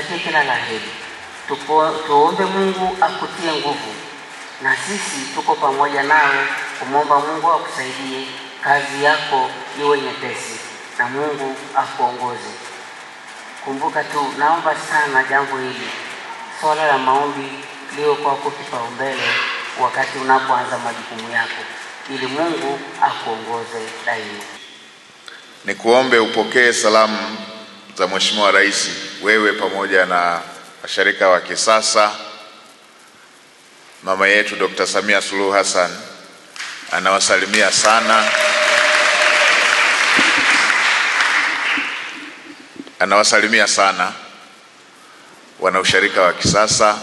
nikutakie kila la heri. Tuombe Mungu akutie nguvu, na sisi tuko pamoja nawe kumwomba Mungu akusaidie kazi yako iwe nyepesi na Mungu akuongoze. Kumbuka tu, naomba sana jambo hili, swala la maombi liwe kwako kipaumbele wakati unapoanza majukumu yako, ili Mungu akuongoze daima. Nikuombe upokee salamu za Mheshimiwa Rais, wewe pamoja na washirika wa kisasa. Mama yetu Dr. Samia Suluhu Hassan anawasalimia sana. Anawasalimia sana wana ushirika wa kisasa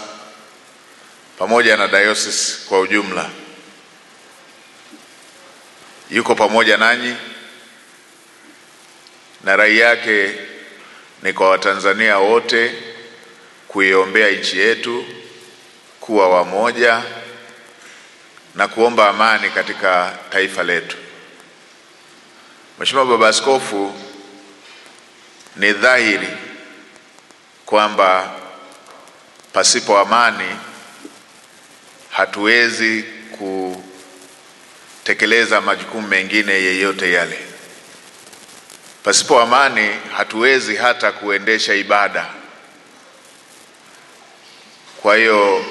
pamoja na diocese kwa ujumla. Yuko pamoja nanyi, na rai yake ni kwa Watanzania wote kuiombea nchi yetu kuwa wamoja na kuomba amani katika taifa letu. Mheshimiwa Baba Askofu, ni dhahiri kwamba pasipo amani hatuwezi kutekeleza majukumu mengine yeyote yale. Pasipo amani hatuwezi hata kuendesha ibada. Kwa hiyo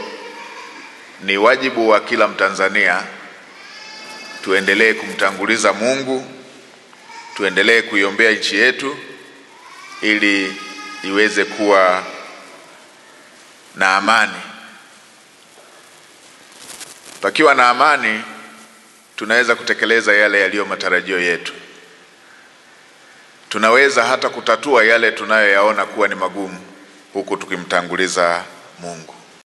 ni wajibu wa kila Mtanzania tuendelee kumtanguliza Mungu, tuendelee kuiombea nchi yetu ili iweze kuwa na amani. Pakiwa na amani, tunaweza kutekeleza yale yaliyo matarajio yetu. Tunaweza hata kutatua yale tunayoyaona kuwa ni magumu, huku tukimtanguliza Mungu.